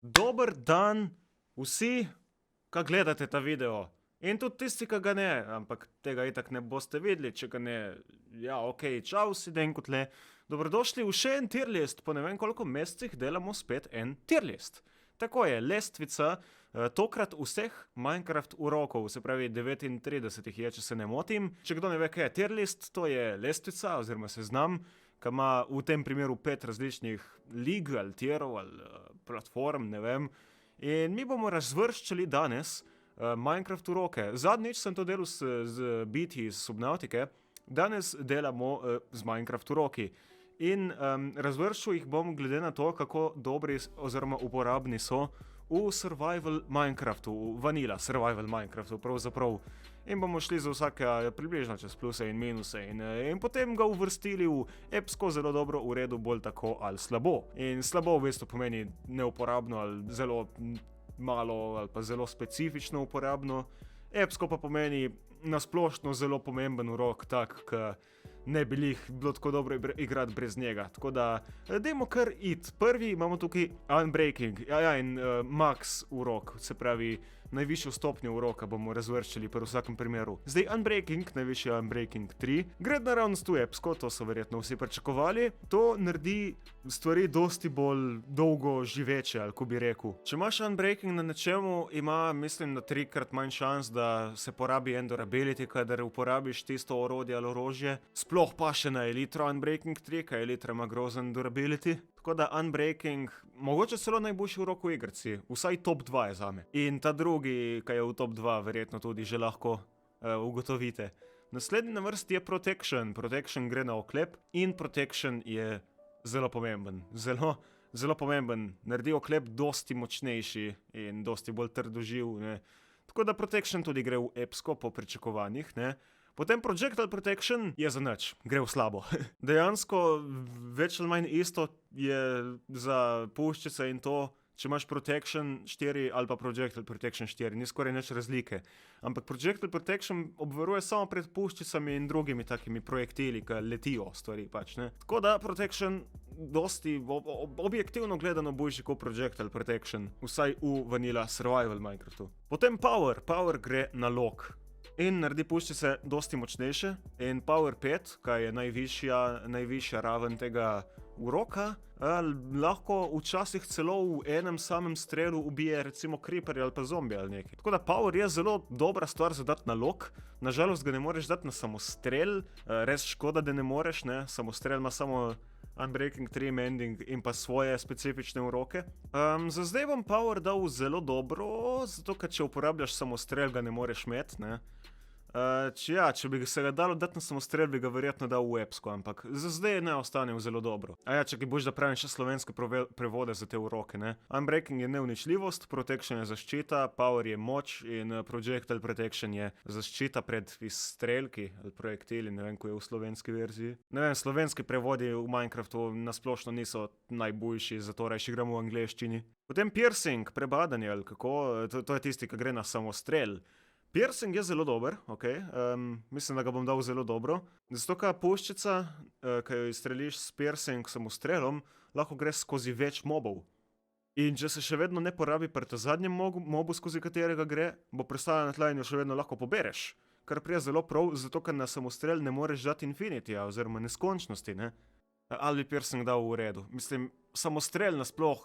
Dober dan vsi, ki gledate ta video. In tudi tisti, ki ga ne, ampak tega itak ne boste videli, če ga ne. Ja, ok, čau, si den kot le. Dobrodošli v še en tier list, po ne vem koliko mesecih delamo spet en tier list. Tako je, lestvica, tokrat vseh Minecraft urokov, se pravi 39 jih je, če se ne motim. Če kdo ne ve, kaj je tier list, to je lestvica oziroma seznam, ki ima v tem primeru 5 različnih lig ali tierov ali platform, ne vem. In mi bomo razvrščali danes Minecraft uroke. Zadnjič sem to delal z biti iz Subnautike, danes delamo z Minecraft uroki. In razvrščal jih bom glede na to, kako dobri oziroma uporabni so v survival Minecraftu, v vanila survival Minecraftu pravzaprav. In bomo šli za vsake približno čez pluse in minuse in potem ga uvrstili v epsko zelo dobro, v redu bolj tako ali slabo. In slabo v bistvu pomeni neuporabno ali zelo malo ali pa zelo specifično uporabno. Epsko pa pomeni nasplošno zelo pomemben urok, tak, ki ne bi jih bilo tako dobro igrati brez njega. Tako da, dajmo kar iti. Prvi imamo tukaj Unbreaking, in Max urok, se pravi najvišjo stopnjo uroka bomo razvrščali pri vsakem primeru. Zdaj Unbreaking, najvišji Unbreaking 3, gre naravnost v epsko, to so verjetno vsi pričakovali. To naredi stvari dosti bolj dolgo živeče, ali ko bi rekel. Če imaš Unbreaking na nečemu, ima, mislim, da 3-krat manj šans, da se porabi Endurability, kadar uporabiš tisto orodje ali orožje. Sploh pa še na Elytra Unbreaking 3, kaj Elytra ima grozen Endurability. Tako da Unbreaking, mogoče celo najboljši urok v igrici, vsaj top 2 je zame. In ta drugi, ki je v top 2, verjetno tudi že lahko ugotovite. Naslednji na vrsti je Protection. Protection gre na oklep in Protection je zelo pomemben. Zelo pomemben. Naredi oklep dosti močnejši in dosti bolj trdoživ, ne. Tako da Protection tudi gre v epsko po pričakovanjih, ne. Potem Projectile Protection je za nič, gre v slabo. Dejansko več ali manj isto je za puščice in to, če imaš Protection 4 ali pa Projectile Protection 4, ni skoraj nič razlike. Ampak Projectile Protection obvaruje samo pred puščicami in drugimi takimi projektili, ki letijo stvari pač, ne. Tako da Protection dosti objektivno gledano boljši kot Projectile Protection, vsaj v vanila survival Minecraftu. Potem Power. Power gre na log. In naredi puščice dosti močnejše. In Power 5, kaj je najvišja raven tega uroka, lahko včasih celo v enem samem strelu ubije recimo creeperja ali pa zombija ali nekaj. Tako da Power je zelo dobra stvar za dati na log. Nažalost ga ne moreš dati na samostrel, res škoda, da ne moreš, ne. Samostrel ima samo Unbreaking 3, Mending in pa svoje specifične uroke. Za zdaj bom Power dal zelo dobro, zato ker če uporabljaš samostrel, ga ne moreš imeti, ne. Če bi se ga dalo dati na samostrel, bi ga verjetno dal v epsko, ampak za zdaj ne ostane zelo dobro. Čakaj, boš da pravim še slovenske prevode za te uroke, ne. Unbreaking je neuničljivost, Protection je zaščita, Power je moč in Projectile Protection je zaščita pred izstrelki ali projektili, ne vem, ko je v slovenski verziji. Ne vem, slovenski prevodi v Minecraftu nasplošno niso najboljši, zato rajši gremo v angleščini. Potem Piercing, prebadanje ali kako, to je tisti, ki gre na samostrel. Piercing je zelo dober, mislim, da ga bom dal zelo dobro. Zato, ker puščica, ki jo izstreliš s Piercing samostrelom, lahko gre skozi več mobov. In če se še vedno ne porabi pri ta zadnjem mobu, skozi katerega gre, bo prestala na tla in jo še vedno lahko pobereš. Kar prije zelo prav, zato ker na samostrel ne moreš dati Infinitya oziroma neskončnosti, ne. Ali bi Piercing dal v redu. Mislim, samostrel nasploh,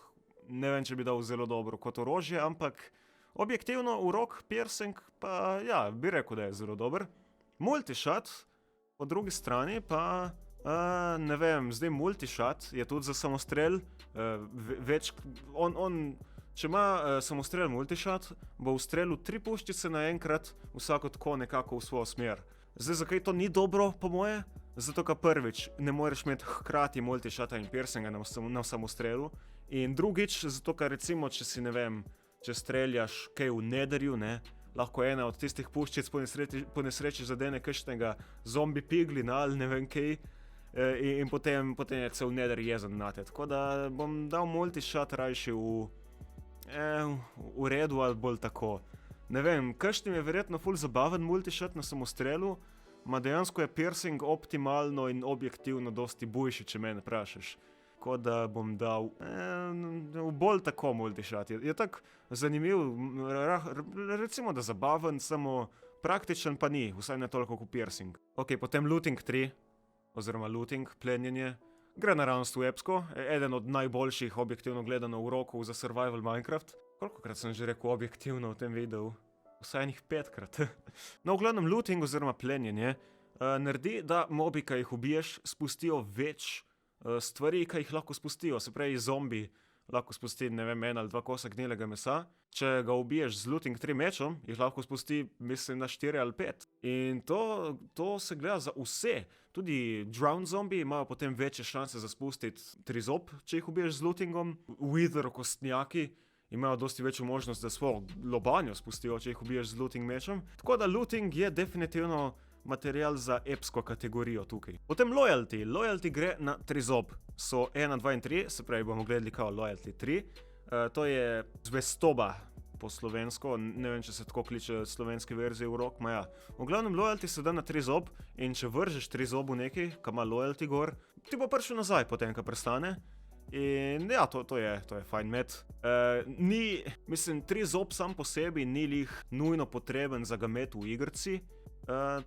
ne vem, če bi dal zelo dobro kot orožje, ampak objektivno urok Piercing pa bi rekel, da je zelo dober. Multishot, po drugi strani pa, ne vem, zdaj Multishot je tudi za samostrel, če ima samostrel Multishot, bo ustrelil 3 puščice naenkrat, vsako tako nekako v svojo smer. Zdaj, zakaj to ni dobro, po moje? Zato, ker prvič, ne moreš imeti hkrati Multishota in Piercinga na samostrelu. In drugič, zato, ker recimo, če si, ne vem, če streljaš kaj v Netherju, ne, lahko ena od tistih puščic po nesreči zadene kakšnega zombi piglina ali ne vem kaj, in potem je cel Nether jezen nate. Tako da bom dal Multishot rajši v redu ali bolj tako. Ne vem, kakšnim je verjetno ful zabaven Multishot na samostrelu, ma dejansko je Piercing optimalno in objektivno dosti boljši, če mene vprašaš. tako da bom dal v bolj tako multišat. Je tako zanimiv, recimo da zabaven, samo praktičen pa ni, vsaj ne toliko kot piercing. Ok, potem looting 3, oziroma looting, plenjenje. Gre naravnost v epsko, eden od najboljših objektivno gledano urokov za survival Minecraft. Kolikokrat sem že rekel objektivno v tem videu? Vsaj enih 5krat. No, v glavnem looting oziroma plenjenje naredi, da mobi, ki jih ubiješ, spustijo več stvari, ki jih lahko spustijo. Se pravi, zombi lahko spusti, ne vem, 1 ali 2 kosa gnilega mesa. Če ga ubiješ z looting 3 mečom, jih lahko spusti, mislim, na 4 ali 5. In to se gleda za vse. Tudi drown zombi imajo potem večje šanse za spustiti trizob, če jih ubiješ z lootingom. Wither kostnjaki imajo dosti večjo možnost, da svojo lobanjo spustijo, če jih ubiješ z looting mečom. Tako da looting je definitivno material za epsko kategorijo tukaj. Potem loyalty. Loyalty gre na trizob. So 1, 2 in 3, se pravi, bomo gledali kao loyalty 3. To je zvestoba po slovensko, ne vem, če se tako kliče slovenske verzije urok, ma ja. V glavnem loyalty se da na trizob in če vržeš trizob v nekaj, ka ima loyalty gor, ti bo prišel nazaj potem, ka prestane. In ja, to je fajn met. Mislim, trizob sam po sebi ni lih nujno potreben za ga met v igrci.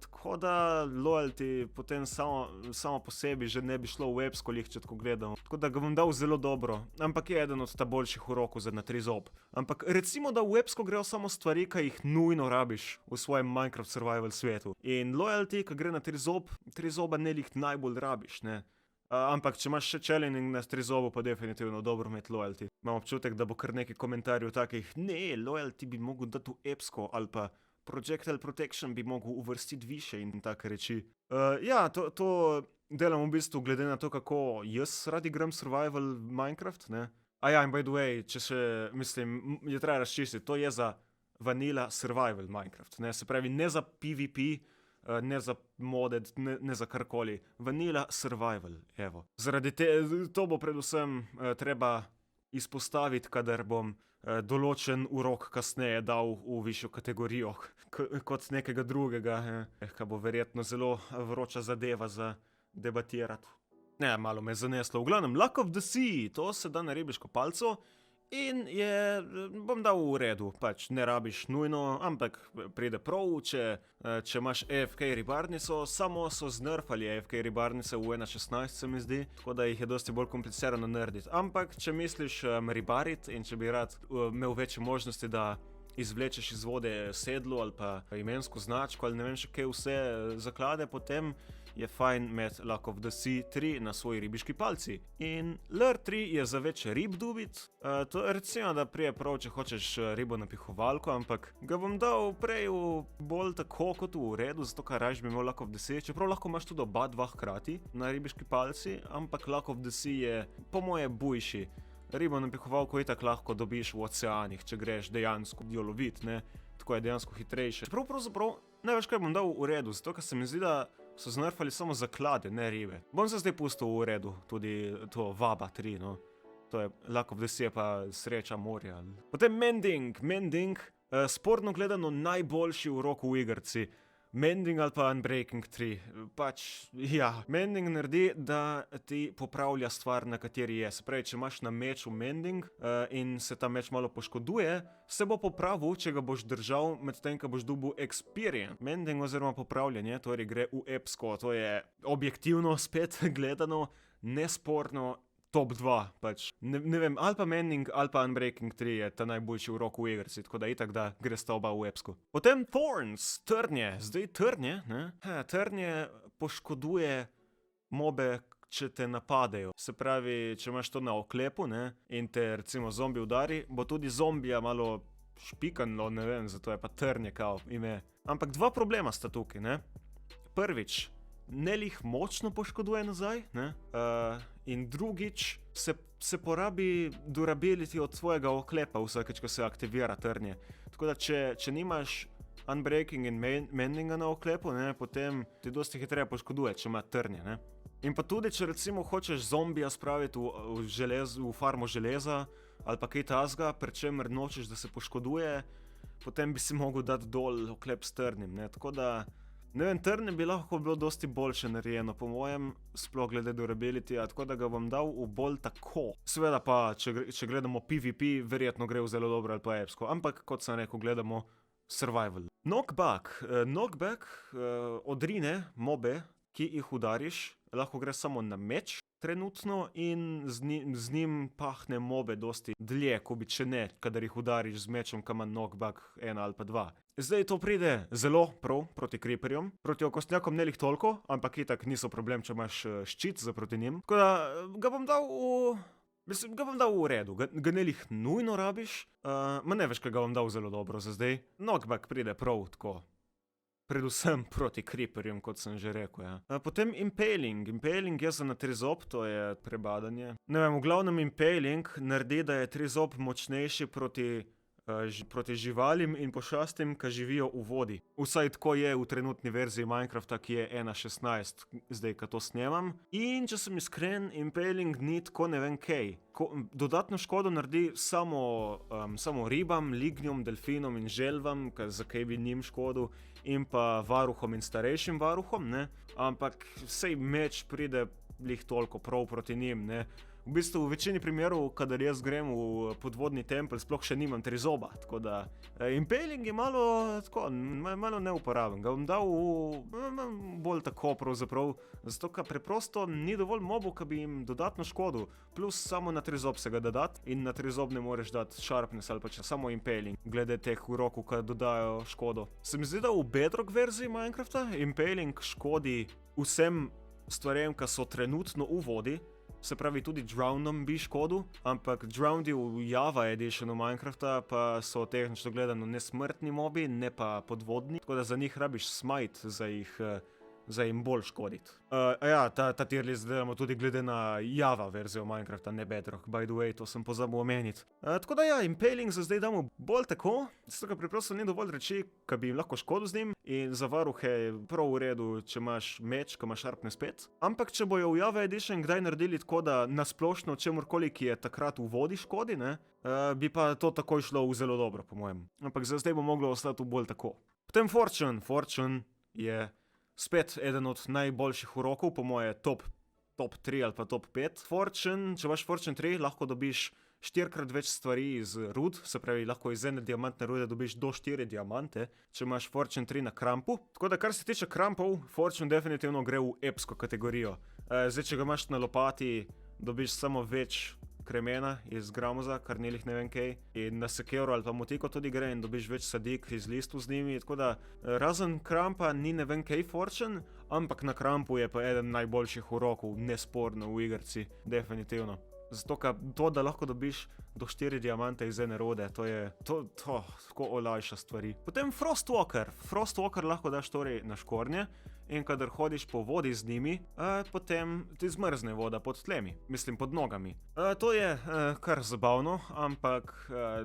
Tako da loyalty potem samo po sebi že ne bi šlo v epsko lih, če tako gledam. Tako da ga bom dal zelo dobro, ampak je eden od ta boljših urokov za na trizob. Ampak recimo, da v epsko grejo samo stvari, ki jih nujno rabiš v svojem Minecraft survival svetu. In loyalty, ki gre na trizoba ne lih najbolj rabiš, ne. Ampak če imaš še challenging na trizobu, pa definitivno dobro imeti loyalty. Imam občutek, da bo kar nekaj komentarjev takih, ne, loyalty bi mogel dati v epsko ali pa projectile protection bi mogel uvrstiti više in take reči. Ja, to delam v bistvu glede na to, kako jaz rad igram survival Minecraft, ne. Ja, in by the way, če še, mislim, je treba razčistiti, to je za vanilla survival Minecraft, ne, se pravi, ne za PvP, ne za modded, ne za karkoli. Vanilla survival, evo. Zaradi to bo predvsem treba izpostaviti, kadar bom določen urok kasneje dal v višjo kategorijo kot nekega drugega, ka bo verjetno zelo vroča zadeva za debatirati. Ne, malo me je zaneslo. V glavnem, Luck of the Sea, to se da na ribiško palco in bom dal v redu, pač ne rabiš nujno, ampak pride prav, če imaš AFK ribarnico, samo so znerfali AFK ribarnice v 1.16 se mi zdi, tako da jih je dosti bolj komplicirano narediti. Ampak, če misliš ribariti in če bi rad imel večje možnosti, da izvlečeš iz vode sedlo ali pa imensko značko ali ne vem še kaj vse zaklade, potem je fajn imeti Luck of the Sea 3 na svoji ribiški palci. In Lure 3 je za več rib dubit. To recimo, da prije prav, če hočeš ribo napihovalko, ampak ga bom dal prej bolj tako kot v redu, zato kaj raje bi imel Luck of the Sea. Čeprav lahko imaš tudi oba dva hkrati na ribiški palci, ampak Luck of the Sea je po moje bujši. Ribo napihovalko itak lahko dobiš v oceanih, če greš dejansko jo lovit, ne. Tako je dejansko hitrejše. Čeprav pravzaprav največ kaj bom dal v redu, zato ker se mi zdi, da so znerfali samo zaklade, ne ribe. Bom se zdaj pustil v redu, tudi to Vaba 3, no. To je Luck of the Sea pa sreča morja. Potem Mending. Sporno gledano najboljši urok v igrci. Mending ali pa Unbreaking 3. Pač, ja. Mending naredi, da ti popravlja stvar, na kateri je. Se pravi, če imaš na meču Mending in se ta meč malo poškoduje, se bo popravil, če ga boš držal, medtem ko boš dobil experience. Mending oziroma popravljanje, torej gre v epsko. To je objektivno spet gledano, nesporno top 2, pač. Ne vem, ali pa Mending ali pa Unbreaking 3 je ta najboljši urok v igrci, tako da itak da gre sta oba v epsko. Potem Thorns, trnje. Zdaj trnje, ne? Trnje poškoduje mobe, če te napadejo. Se pravi, če imaš to na oklepu, ne, in te recimo zombi udari, bo tudi zombija malo špikanlo, ne vem, zato je pa trnje kao ime. Ampak dva problema sta tukaj, ne. Prvič, ne lih močno poškoduje nazaj, ne, in drugič se porabi durability od svojega oklepa vsakeč, ko se aktivira trnje. Tako da, če nimaš Unbreaking in Mendinga na oklepu, ne, potem ti dosti hitreje poškoduje, če ima trnje, ne. In pa tudi, če recimo hočeš zombija spraviti v farmo železa ali pa kaj tasga, pri čemer nočeš, da se poškoduje, potem bi si mogel dati dol oklep s trnjem, ne. Tako da Ne vem, Trne bi lahko bilo dosti boljše narejeno, po mojem, sploh glede durability, tako da ga bom dal v bolj tako. Seveda pa, če gledamo PvP, verjetno gre v zelo dobro ali pa epsko, ampak kot sem rekel, gledamo survival. Knockback odrine mobe, ki jih udariš, lahko gre samo na meč trenutno in z njim pahne mobe dosti dlje, ko bi če ne, kadar jih udariš z mečem, ki ima knockback 1 ali pa 2. Zdaj to pride zelo prav proti creeperjem, proti okostnjakom ne lih toliko, ampak itak niso problem, če imaš ščit za proti njim. Tako da ga bom dal v redu, ga ne lih nujno rabiš, ma ne veš, kaj ga bom dal zelo dobro za zdaj. Knockback pride prav tako. Predvsem proti creeperjem, kot sem že rekel, ja. Potem Impaling. Impaling je za na trizob, to je prebadanje. Ne vem, v glavnem Impaling naredi, da je trizob močnejši proti živalim in pošastim, ki živijo v vodi. Vsaj tako je v trenutni verziji Minecrafta, ki je 1.16, zdaj, ko to snemam. In če sem iskren, Impaling ni tako ne vem kaj. Dodatno škodo naredi samo ribam, lignjom, delfinom in želvam, za kaj bi njim škodu, in pa varuhom in starejšim varuhom, ne. Ampak sej meč pride lih toliko prav proti njim, ne. V bistvu v večini primerov, kadar jaz grem v podvodni tempelj, sploh še nimam trizoba, tako da Impaling je malo neuporaben. Ga bom dal bolj tako pravzaprav, zato ker preprosto ni dovolj mobov, ki bi jim dodatno škodu, plus samo na trizob se ga da dat in na trizob ne moreš dati sharpness ali pa če samo Impaling, glede teh urokov, ki dodajo škodo. Se mi zdi, da v Bedrock verziji Minecrafta Impaling škodi vsem stvarem, ki so trenutno v vodi. Se pravi, tudi Drownom bi škodil, ampak Drowndi v Java editionu Minecrafta pa so tehnično gledano nesmrtni mobi, ne pa podvodni, tako da za njih rabiš smite za jim bolj škoditi. Ta tier list delamo tudi glede na Java verzijo Minecrafta, ne Bedrock, by the way, to sem pozabil omeniti. Tako da ja, Impaling za zdaj damo bolj tako, zato ker preprosto ni dovolj reči, ki bi jim lahko škodil z njim, in za varuhe je prav v redu, če imaš meč, ki ima sharpness 5. Ampak če bojo v Java edition kdaj naredili tako, da nasplošno čemurkoli, ki je takrat v vodi škodi, ne, bi pa to takoj šlo v zelo dobro, po mojem. Ampak za zdaj bo moglo ostati bolj tako. Potem Fortune. Fortune je spet eden od najboljših urokov, po moje top 3 ali pa top 5. Fortune, če imaš Fortune 3, lahko dobiš 4-krat več stvari iz rud, se pravi, lahko iz ene diamantne rude dobiš do 4 diamante, če imaš Fortune 3 na krampu. Tako da, kar se tiče krampov, Fortune definitivno gre v epsko kategorijo. Zdaj, če ga imaš na lopati, dobiš samo več kremena iz gramoza, kar nilih ne vem kaj, in na sekero ali pa motiko tudi gre in dobiš več sadik iz listov z njimi, tako da razen krampa ni ne vem kaj Fortune, ampak na krampu je pa eden najboljših urokov, nesporno v igrci, definitivno. Zato, da lahko dobiš do 4 diamante iz ene rode, to tako olajša stvari. Potem Frostwalker. Frostwalker lahko daš torej na škornje in kadar hodiš po vodi z njimi, potem ti zmrzne voda pod tlemi, mislim pod nogami. To je kar zabavno, ampak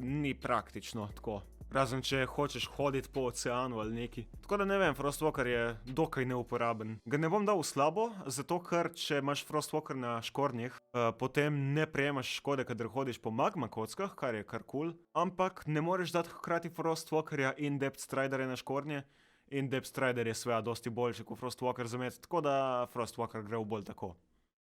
ni praktično tako. Razen če hočeš hoditi po oceanu ali neki. Tako da ne vem, Frostwalker je dokaj neuporaben. Ga ne bom dal v slabo, zato ker če imaš Frostwalker na škornjih, potem ne prejemaš škode, kadar hodiš po magma kockah, kar je kar cool, ampak ne moreš dati hkrati Frostwalkerja in Depth Striderja na škornje, in Depth Strider je seveda dosti boljši kot Frostwalker za met, tako da Frostwalker gre v bolj tako.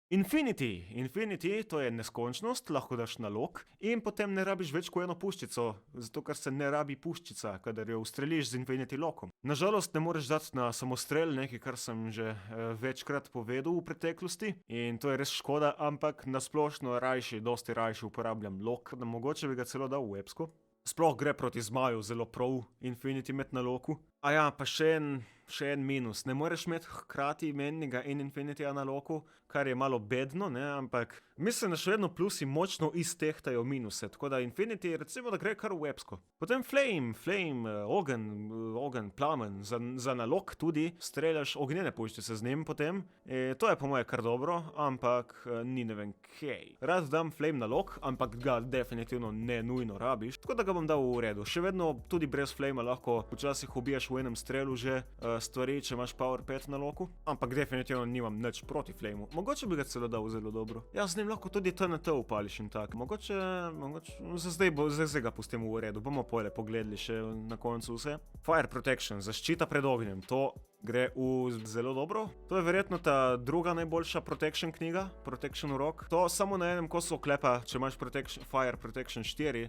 Infinity, to je neskončnost, lahko daš nalog in potem ne rabiš več kot eno puščico, zato ker se ne rabi puščica, kadar jo ustreliš z Infinity lokom. Nažalost ne moreš dati na samostrel, nekaj kar sem že večkrat povedal v preteklosti in to je res škoda, ampak nasplošno dosti rajši uporabljam lok, da mogoče bi ga celo dal v epsko. Sploh gre proti zmaju zelo prav Infinity med na loku. Pa še en minus, ne moreš imeti hkrati mennega in Infinityja na loku, kar je malo bedno, ne, ampak mislim, da še vedno plusi močno iztehtajo minuse, tako da Infinity recimo, da gre kar v epsko. Potem Flame, ogenj, plamen, za nalog tudi streljaš ognjene puščice z njim potem, to je po moje kar dobro, ampak ni ne vem kaj. Rad dam Flame nalog, ampak ga definitivno ne nujno rabiš, tako da ga bom dal v redu. Še vedno tudi brez Flame lahko včasih ubiješ v v enem strelu že stvari, če imaš power 5 na loku. Ampak definitivno nimam nič proti flameu. Mogoče bi ga celo dal zelo dobro. Ja, z njim lahko tudi TNT upališ in tak. Mogoče za zdaj ga pustimo v redu. Bomo pole pogledali še na koncu vse. Fire protection, zaščita pred ognjem. To gre v zelo dobro. To je verjetno ta druga najboljša protection knjiga, Protection Rock. To samo na enem kosu oklepa, če imaš Fire Protection 4,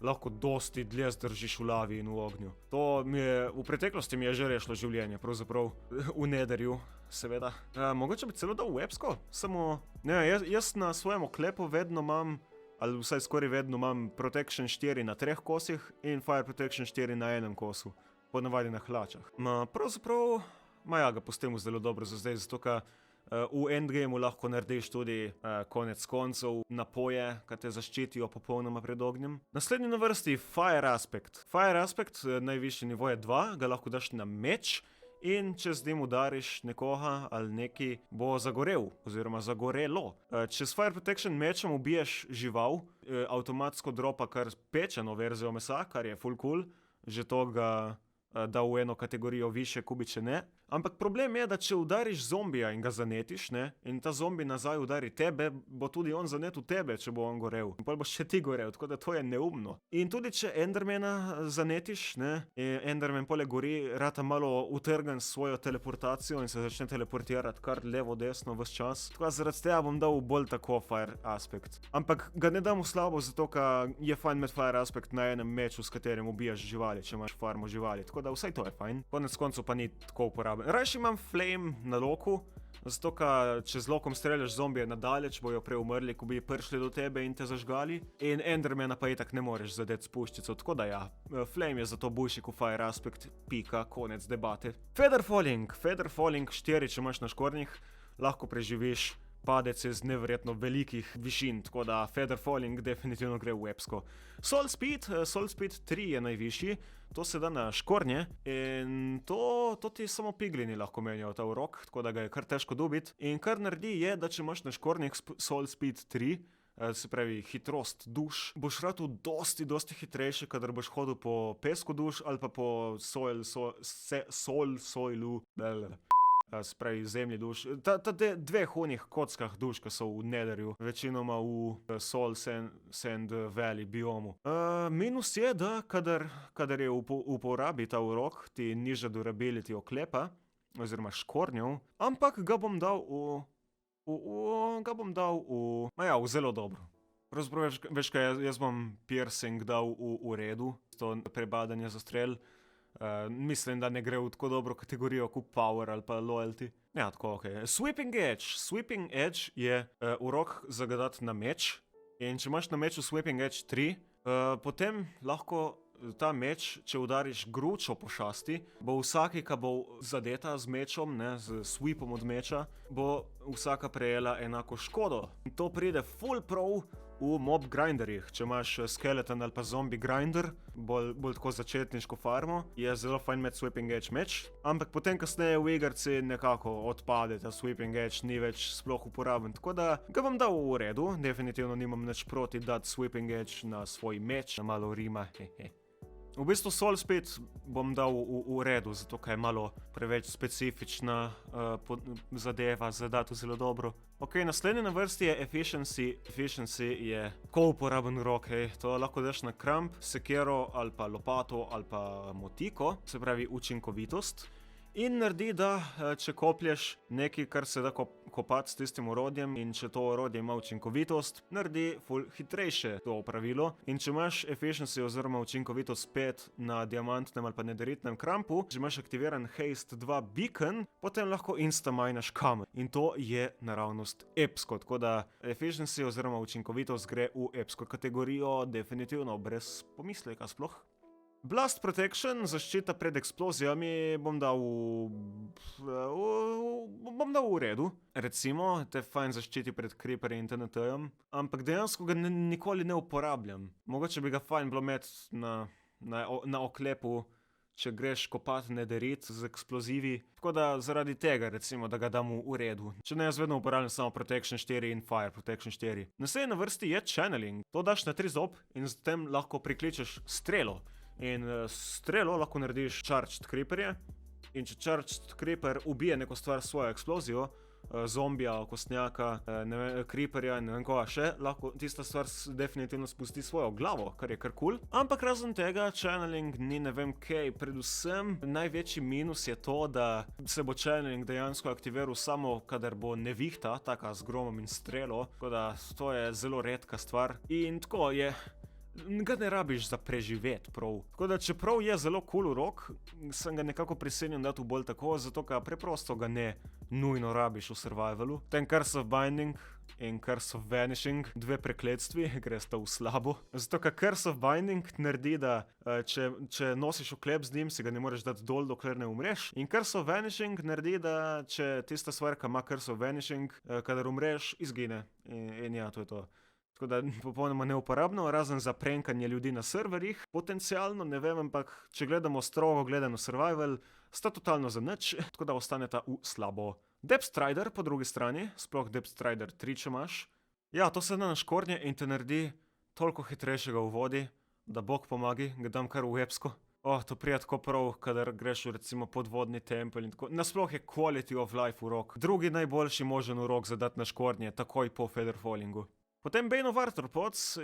lahko dosti dlje zdržiš v lavi in v ognju. To v preteklosti mi je že rešilo življenje, pravzaprav v Netherju, seveda. Mogoče bi celo dal v epsko, samo ne, jaz na svojem oklepu vedno imam, ali vsaj skoraj vedno imam Protection 4 na 3 kosih in Fire Protection 4 na enem kosu. Ponavadi na hlačah. Pravzaprav, ja, ga pustimo zelo dobro za zdaj, zato ker v endgameu lahko narediš tudi konec koncev napoje, ki te zaščitijo popolnoma pred ognjem. Naslednji na vrsti Fire Aspect. Fire Aspect, najvišji nivo je 2, ga lahko daš na meč in če z njim udariš nekoga ali neki, bo zagorel oziroma zagorelo. Če s Fire Protection mečem ubiješ žival, avtomatsko dropa kar pečeno verzijo mesa, kar je full cool, že to ga da v eno kategorijo više, kubiče ne. Ampak problem je, da če udariš zombija in ga zanetiš, ne, in ta zombi nazaj udari tebe, bo tudi on zanetil tebe, če bo on gorel. In potem boš še ti gorel, tako da to je neumno. In tudi če Endermana zanetiš, ne, in Enderman pole gori, rata malo utrgan svojo teleportacijo in se začne teleportirati kar levo, desno ves čas. Tako da zaradi tega bom dal bolj tako Fire Aspect. Ampak ga ne dam v slabo, zato ker je fajn med Fire Aspect na enem meču, s katerim ubijaš živali, če imaš farmo živali. Tako da vsaj to je fajn. Konec koncev pa ni tako uporaben. Rajši imam flame na loku, zato ker če z lokom streljaš zombije nadaleč, bojo prej umrli, ko bi prišli do tebe in te zažgali. In Endermana pa itak ne moreš zadeti s puščico, tako da ja, flame je zato boljši kot Fire Aspect, pika, konec debate. Feather Falling 4, če imaš na škornjih, lahko preživiš padec iz neverjetno velikih višin, tako da Feather Falling definitivno gre v epsko. Soul Speed 3 je najvišji, to se da na škornje in to ti samo piglini lahko menjajo ta urok, tako da ga je kar težko dobiti. In kar naredi je, da če imaš na škornjih Soul Speed 3, se pravi hitrost duš, boš ratu dosti hitrejši, kadar boš hodil po pesku duš ali pa po soilu, se pravi zemlji duš. Ta dveh onih kockah duš, ki so v Netherju, večinoma v Soul Sand Valley biomu. Minus je, da kadar je v uporabi ta urok, ti niža durability oklepa, oziroma škornjev, ampak ga bom dal v zelo dobro. Pravzaprav veš kaj, jaz bom piercing dal v redu, to prebadanje za strel. Mislim, da ne gre v tako dobro kategorijo kot power ali pa loyalty. Ja, tako, okej. Sweeping Edge je urok za ga dati na meč. In če imaš na meču Sweeping Edge 3, potem lahko ta meč, če udariš gručo pošasti, bo vsaki, ki bo zadeta z mečom, ne, z sweepom od meča, bo vsaka prejela enako škodo. In to pride full prav v mob grinderjih. Če imaš skeleton ali pa zombie grinder, bolj tako začetniško farmo, je zelo fajn med Sweeping Edge meč, ampak potem kasneje v igrci nekako odpade ta Sweeping Edge, ni več sploh uporaben, tako da ga bom dal v redu, definitivno nimam nič proti dati Sweeping Edge na svoj meč, na malo rima, hehe. V bistvu Soul Speed bom dal v redu, zato ker je malo preveč specifična zadeva za dati zelo dobro. Ok, naslednji na vrsti je Efficiency. Efficiency je ko uporaben urok, to lahko daš na kramp, sekero ali pa lopato ali pa motiko, se pravi učinkovitost. In naredi, da če koplješ nekaj, kar se da kopati s tistim orodjem in če to orodje ima učinkovitost, naredi ful hitrejše to opravilo. In če imaš efficiency oziroma učinkovitost 5 na diamantnem ali pa nederitnem krampu, če imaš aktiviran Haste 2 beacon, potem lahko insta-mineš kamen. In to je naravnost epsko, tako da efficiency oziroma učinkovitost gre v epsko kategorijo, definitivno brez pomisleka sploh. Blast Protection, zaščita pred eksplozijami, bom dal v redu. Recimo, te fajn zaščiti pred creeperji in TNT-jem, ampak dejansko ga nikoli ne uporabljam. Mogoče bi ga fajn bilo imeti na oklepu, če greš kopat nederit z eksplozivi. Tako da zaradi tega, recimo, da ga dam v redu. Če ne, jaz vedno uporabljam samo Protection 4 in Fire Protection 4. Naslednji na vrsti je Channeling. To daš na 3 zob in s tem lahko prikličeš strelo. In strelo lahko narediš charged creeperje. In če charged creeper ubije neko stvar s svojo eksplozijo, zombija, okostnjaka, creeperja in ne vem koga še, lahko tista stvar definitivno spusti svojo glavo, kar je kar kul. Ampak razen tega, channeling ni ne vem kaj, predvsem največji minus je to, da se bo channeling dejansko aktiviral samo, kadar bo nevihta, taka z gromom in strelo, tako da to je zelo redka stvar. In tako je, ga ne rabiš za preživeti prav. Tako da čeprav je zelo cool urok, sem ga nekako prisiljen dati v bolj tako, zato ker preprosto ga ne nujno rabiš v survivalu. Ten Curse of Binding in Curse of Vanishing, dve prekletstvi, gresta v slabo. Zato ker Curse of Binding naredi, da če nosiš oklep z njim, si ga ne moreš dati dol, dokler ne umreš. In Curse of Vanishing naredi, da če tista stvar, ki ima Curse of Vanishing, kadar umreš, izgine. In ja, to je to. Tako da popolnoma neuporabno, razen za prenkanje ljudi na serverjih. Potencialno, ne vem, ampak če gledamo strogo gledano survival, sta totalno za nič, tako da ostaneta v slabo. Depth Strider po drugi strani, sploh Depth Strider 3, če imaš. Ja, to se da na škornje in te naredi toliko hitrejšega v vodi, da bog pomagi, ga dam kar v epsko. To prija tako prav, kadar greš v recimo podvodni tempelj in tako. Nasploh je quality of life urok. Drugi najboljši možen urok za dati na škornje, takoj po Featherfallingu. Potem Bane of Arthropods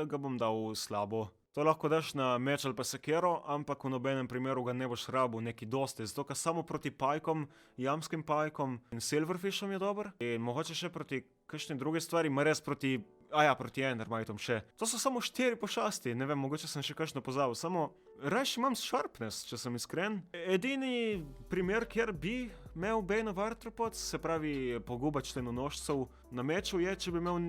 ga bom dal v slabo. To lahko daš na meč ali pa sekero, ampak v nobenem primeru ga ne boš rabil neki dosti, zato ker samo proti pajkom, jamskim pajkom in silverfishom je dober. In mogoče še proti kakšni drugi stvari, ma res proti endermitom še. To so samo 4 pošasti, ne vem, mogoče sem še kakšno pozabil, samo rajši imam sharpness, če sem iskren. Edini primer, kjer bi imel Bane of Arthropods, se pravi poguba členonožcev na meču, je, če bi imel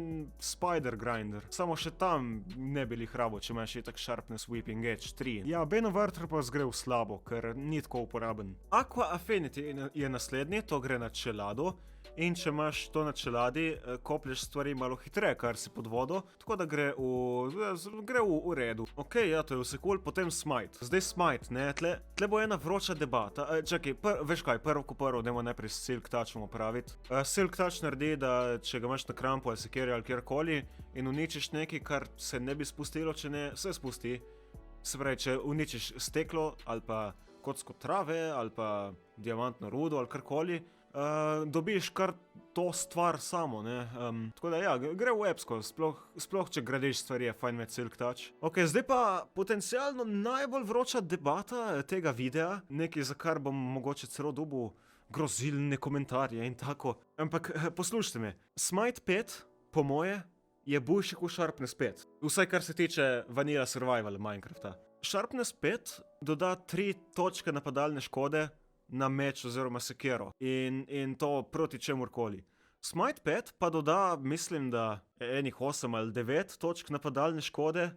Spider Grinder. Samo še tam ne bi jih rabo, če imaš itak Sharpness Weeping Edge 3. Ja, Bane of Arthropods gre v slabo, ker ni tako uporaben. Aqua Affinity je naslednji, to gre na čelado. In če imaš to na čeladi, koplješ stvari malo hitreje, kar si pod vodo, tako da gre v redu. Ok, ja, to je vse cool, potem Smite. Zdaj Smite, ne, tle bo ena vroča debata. Čakaj, veš kaj, prvo, dajmo najprej s Silk Touchom opraviti. Silk Touch naredi, da če ga imaš na krampu ali sekeri ali kjerkoli in uničiš nekaj, kar se ne bi spustilo, če ne, se spusti. Se pravi, če uničiš steklo ali pa kocko trave ali pa diamantno rudo ali karkoli, dobiš kar to stvar samo, ne. Tako da ja, gre v epsko, sploh če gradiš stvari, je fajn imeti Silk Touch. Ok, zdaj pa potencialno najbolj vroča debata tega videa, nekaj za kar bom mogoče celo dobil grozilne komentarje in tako. Ampak poslušajte me, Smite 5, po moje, je boljši kot Sharpness 5. Vsaj kar se tiče vanilla survival Minecrafta. Sharpness 5 doda 3 točke napadalne škode na meč oziroma sekero in to proti čemurkoli. Smite 5 pa doda, mislim, da enih 8 ali 9 točk napadalne škode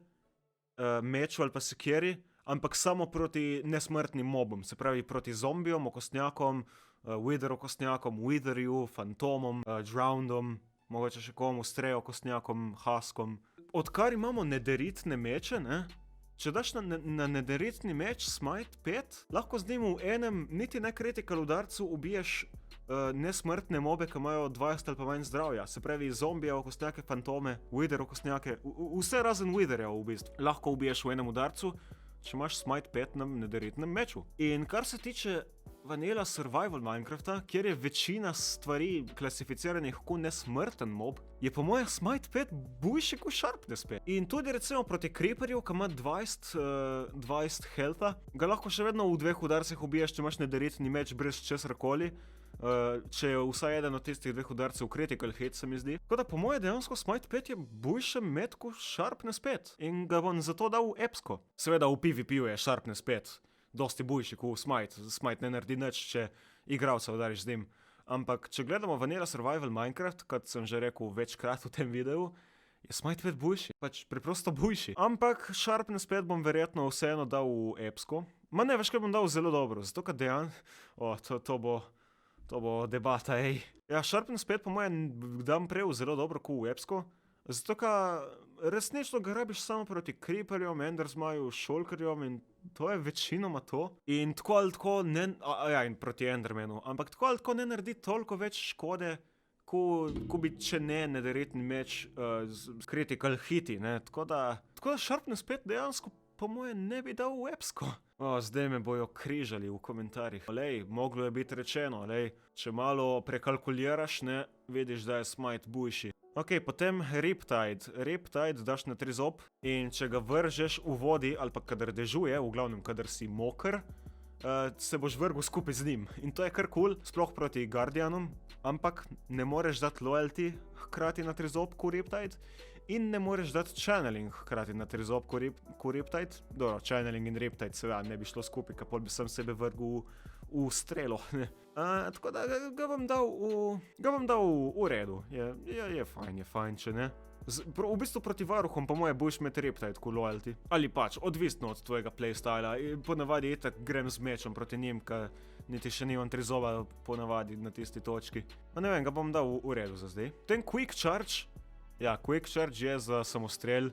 meču ali pa sekeri, ampak samo proti nesmrtnim mobom, se pravi proti zombijom, okostnjakom, wither okostnjakom, witherju, fantomom, drownedom, mogoče še komu, strejo okostnjakom, haskom. Odkar imamo nederitne meče, ne? Če daš na nederitni meč Smite 5, lahko z njim v enem niti ne critical udarcu ubiješ nesmrtne mobe, ki imajo 20 ali pa manj zdravja. Se pravi zombije, okostnjake, fantome, wither okostnjake, vse razen witherja v bistvu. Lahko ubiješ v enem udarcu, če imaš Smite 5 na nederitnem meču. In kar se tiče vanilla survival Minecrafta, kjer je večina stvari klasificiranih kot nesmrten mob, je po mojem Smite 5 boljši kot Sharpness 5. In tudi recimo proti creeperju, ki ima 20 healtha, ga lahko še vedno v 2 udarcih ubiješ, če imaš nederitni meč brez česarkoli. Če je vsaj eden od tistih 2 udarcev critical hit, se mi zdi. Tako da po moje dejansko Smite 5 je boljši met kot Sharpness 5. In ga bom zato dal v epsko. Seveda v PvP-ju je Sharpness 5 dosti boljši kot Smite. Smite ne naredi nič, če igralca udariš z njim. Ampak če gledamo vanilla survival Minecraft, kot sem že rekel večkrat v tem videu, je Smite 5 boljši. Pač preprosto boljši. Ampak Sharpness 5 bom verjetno vseeno dal v epsko. Ma ne, veš kaj bom dal zelo dobro, zato kad to bo debata, ej. Ja, Sharpness 5 po mojem dam prej zelo dobro kot v epsko, zato ka resnično ga rabiš samo proti creeperjom, enderzmaju, shulkerjom in to je večinoma to. In tako ali tako ne, in proti endermanu, ampak tako ali tako ne naredi toliko več škode, ko bi če ne nederitni meč z critical hiti, ne. Tako da Sharpness 5 dejansko po moje ne bi dal v epsko. Zdaj me bojo križali v komentarjih. Lej, moglo je biti rečeno, lej, če malo prekalkuliraš, ne, vidiš, da je smite boljši. Ok, potem Riptide. Riptide daš na trizob in če ga vržeš v vodi ali pa kadar dežuje, v glavnem kadar si moker, se boš vrgel skupaj z njim. In to je kar cool, sploh proti Guardianom, ampak ne moreš dati loyalty hkrati na trizobku Riptide in ne moreš dati channeling hkrati na trizobku Riptide. Dobro, channeling in Riptide seveda ne bi šlo skupaj, kapol bi sam sebe vrgel v strelo. Tako da ga bom dal v redu. Je fajn, če ne. V bistvu proti varuhom po moje boš imeti Riptide kot loyalty. Ali pač, odvisno od tvojega playstyla. Ponavadi itak grem z mečom proti njim, ker niti še nimam trizoba ponavadi na tisti točki. Ne vem, ga bom dal v redu za zdaj. Ten Quick Charge. Ja, Quick Charge je za samostrel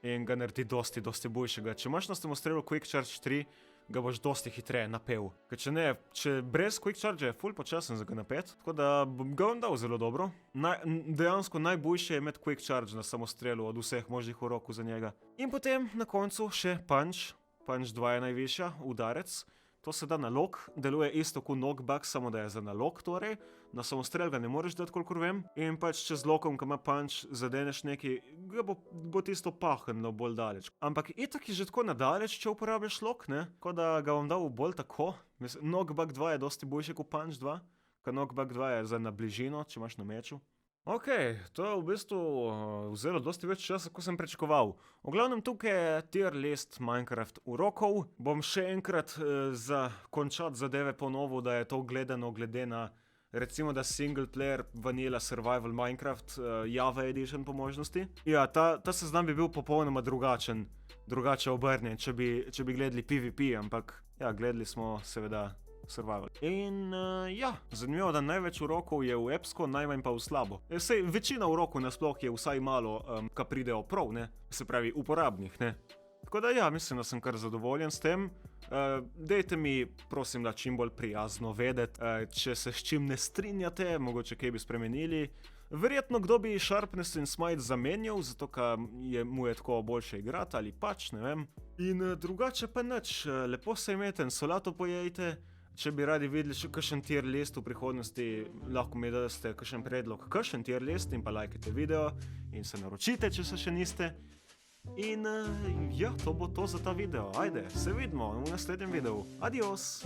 in ga naredi dosti boljšega. Če imaš na samostrelu Quick Charge 3, ga boš dosti hitreje napel. Ker če brez Quick Charge je ful počasen za ga napet, tako da ga bom dal zelo dobro. Dejansko najboljše je imeti Quick Charge na samostrelu od vseh možnih urokov za njega. In potem na koncu še Punch. Punch 2 je najvišja, udarec. To se da na lok, deluje isto kot knockback, samo da je za nalog torej. Na samostrel ga ne moreš dati, kolikor vem. In pač če z lokom, ko ima punch, zadeneš neki, ga bo tisto pahnilo bolj daleč. Ampak itak je že tako nadaleč, če uporabljaš lok, ne? Tako da ga bom dal bolj tako. Knockback 2 je dosti boljši kot punch 2. Ker knockback 2 je za na bližino, če imaš na meču. Ok, to je v bistvu vzelo dosti več časa, kot sem pričakoval. V glavnem tukaj je tier list Minecraft urokov. Bom še enkrat za končati zadeve ponovil, da je to gledano glede na recimo da single player vanilla survival Minecraft Java Edition po možnosti. Ja, ta seznam bi bil popolnoma drugače obrnjen, če bi gledali PvP, ampak ja, gledali smo seveda survival. In ja, zanimivo, da največ urokov je v epsko, najmanj pa v slabo. Sej, večina urokov nasploh je vsaj malo, ka pridejo prav, ne? Se pravi, uporabnih, ne? Tako da ja, mislim, da sem kar zadovoljen s tem. Dejte mi, prosim, da čim bolj prijazno vedeti, če se s čim ne strinjate, mogoče kaj bi spremenili. Verjetno kdo bi Sharpness in Smite zamenjal, zato ker mu je tako boljše igrati, ali pač, ne vem. In drugače pa nič, lepo se imejte in solato pojejte. Če bi radi videli še kakšen tier list v prihodnosti, lahko mi date kakšen predlog, kakšen tier list in pa lajkajte video in se naročite, če se še niste. In ja, to bo to za ta video. Ajde, se vidimo v naslednjem videu. Adios!